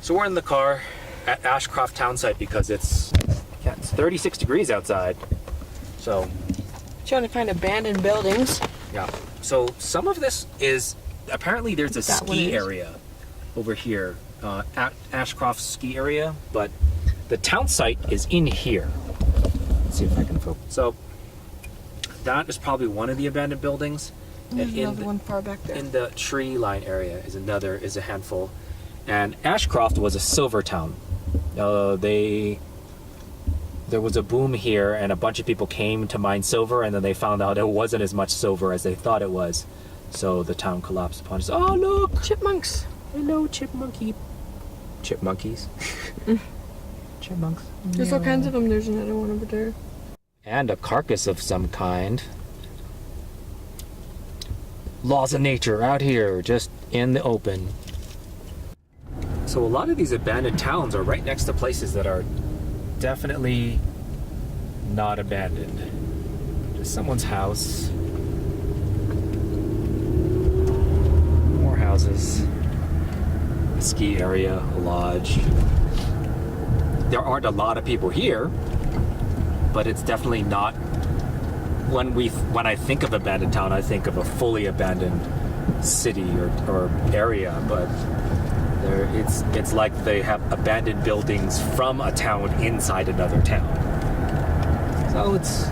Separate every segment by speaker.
Speaker 1: So we're in the car at Ashcroft town site because it's 36 degrees outside. So
Speaker 2: trying to find abandoned buildings.
Speaker 1: yeah. So some of this is apparently there's a ski area over here, at Ashcroft ski area, but the town site is in here. Let's see if I can focus. So that is probably one of the abandoned buildings.
Speaker 2: There's another one far back there.
Speaker 1: In the tree line area is a handful. And Ashcroft was a silver town. There was a boom here and a bunch of people came to mine silver, and then they found out it wasn't as much silver as they thought it was. So the town collapsed upon us. Oh look!
Speaker 2: Chipmunks!
Speaker 1: Hello, chipmunkies. Chipmunks.
Speaker 2: There's all kinds of them. There's another one over there.
Speaker 1: And a carcass of some kind. Laws of nature out here, just in the open. So a lot of these abandoned towns are right next to places that are definitely not abandoned. Just someone's house. More houses. A ski area, a lodge. There aren't a lot of people here, but it's definitely not. When I think of abandoned town, I think of a fully abandoned city or area, but it's like they have abandoned buildings from a town inside another town. So it's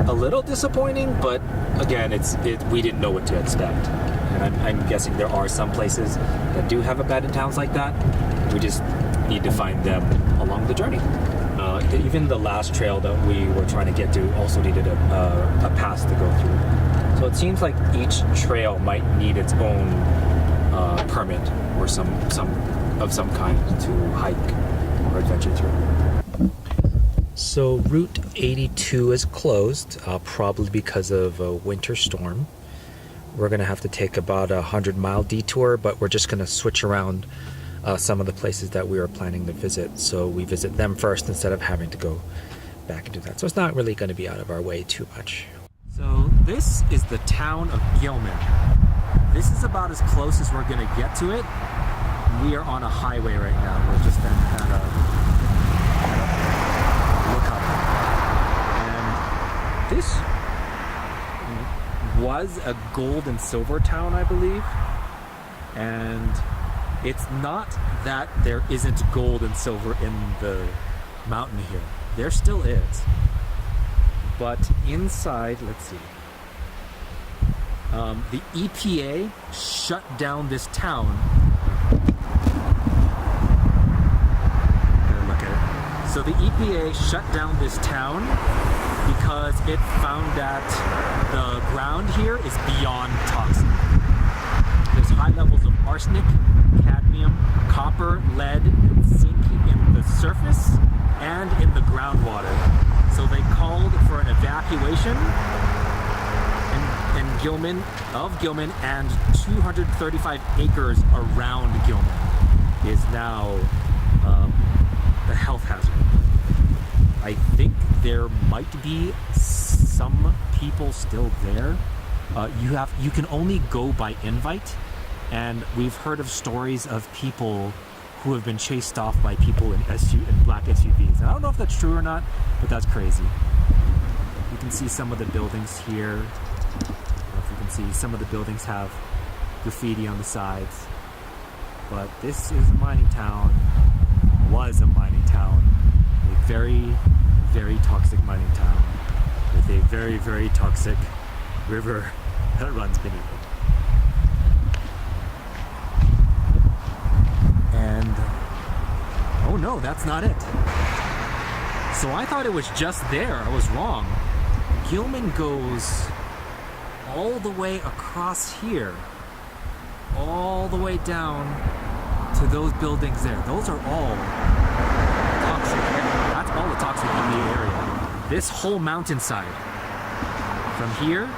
Speaker 1: a little disappointing, but again, we didn't know what to expect. And I'm guessing there are some places that do have abandoned towns like that. We just need to find them along the journey. Even the last trail that we were trying to get to also needed a pass to go through. So it seems like each trail might need its own permit or some kind to hike or adventure through. So Route 82 is closed, probably because of a winter storm. We're gonna have to take about a 100-mile detour, but we're just gonna switch around some of the places that we were planning to visit, so we visit them first instead of having to go back and do that. So it's not really going to be out of our way too much. So this is the town of Gilman. This is about as close as we're going to get to it. We are on a highway right now. We're just at a lookup. And this was a gold and silver town, I believe. And it's not that there isn't gold and silver in the mountain here. There still is. But inside, let's see. The EPA shut down this town. Look at it. So the EPA shut down this town because it found that the ground here is beyond toxic. There's high levels of arsenic, cadmium, copper, lead, and zinc in the surface and in the groundwater. So they called for an evacuation in Gilman, and 235 acres around Gilman is now a health hazard. I think there might be some people still there. You can only go by invite. And we've heard of stories of people who have been chased off by people in black SUVs. And I don't know if that's true or not, but that's crazy. You can see some of the buildings here. I don't know if you can see, some of the buildings have graffiti on the sides. But this is a mining town, was a mining town, a very, very toxic mining town with a very, very toxic river that runs beneath it. And oh no, that's not it. So I thought it was just there. I was wrong. Gilman goes all the way across here, all the way down to those buildings there. Those are all toxic. That's all the toxic EPA area. This whole mountainside, from here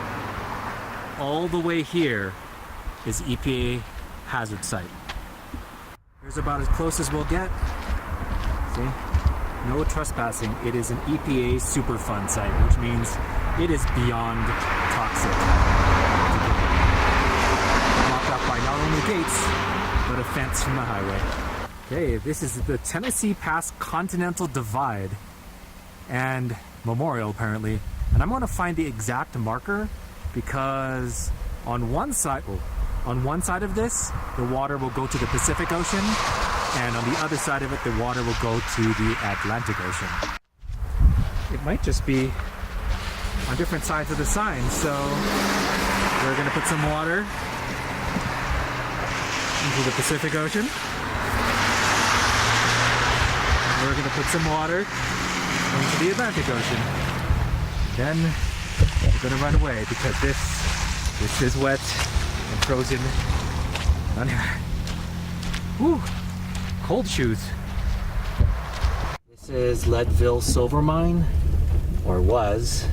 Speaker 1: all the way here, is EPA hazard site. Here's about as close as we'll get. See? No trespassing. It is an EPA Superfund site, which means it is beyond toxic. Blocked up by not only gates, but a fence from the highway. Okay, this is the Tennessee Pass Continental Divide and Memorial, apparently. And I'm going to find the exact marker because on one side of this, the water will go to the Pacific Ocean, and on the other side of it, the water will go to the Atlantic Ocean. It might just be on different sides of the sign, so we're going to put some water into the Pacific Ocean. And we're going to put some water into the Atlantic Ocean. Then we're going to run away because this is wet and frozen. Whew, cold shoes. This is Leadville Silver Mine, or was,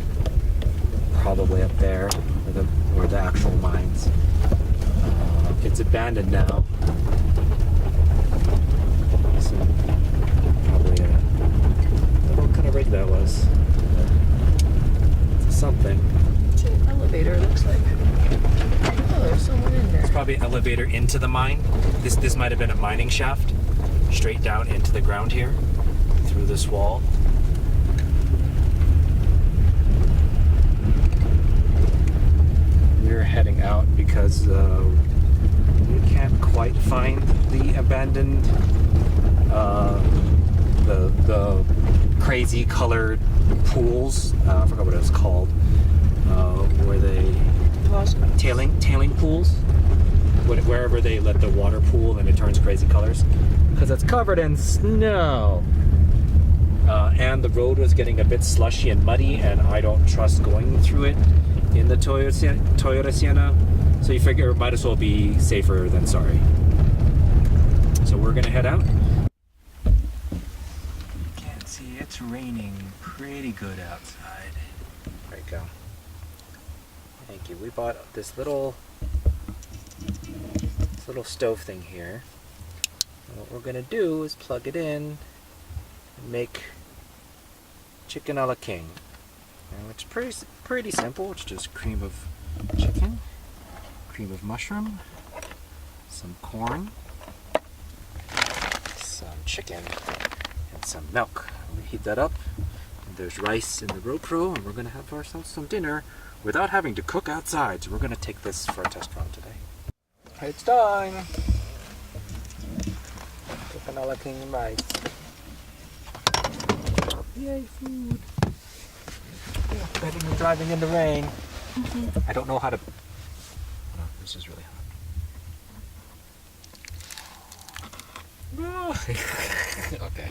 Speaker 1: probably up there where the actual mines. It's abandoned now. So, probably what kind of rig that was. It's something.
Speaker 2: It's an elevator, it looks like. Oh, there's someone in there.
Speaker 1: It's probably an elevator into the mine. This might have been a mining shaft straight down into the ground here through this wall. We're heading out because we can't quite find the abandoned, the crazy colored pools. I forgot what it was called. Where they tailing pools, wherever they let the water pool and it turns crazy colors, because it's covered in snow. And the road was getting a bit slushy and muddy, and I don't trust going through it in the Toyota Sienna, so you figure it might as well be safer than sorry. So we're gonna head out. Can't see, it's raining pretty good outside. There you go. Thank you. We bought this little stove thing here. And what we're gonna do is plug it in and make chicken a la king. And it's pretty simple. It's just cream of chicken, cream of mushroom, some corn, some chicken, and some milk. We heat that up. And there's rice in the RoPro, and we're gonna have ourselves some dinner without having to cook outside. So we're gonna take this for a test run today. It's time. Chicken a la king rice. Yay, food. Betting we're driving in the rain. I don't know how to... Oh, this is really hot. Okay.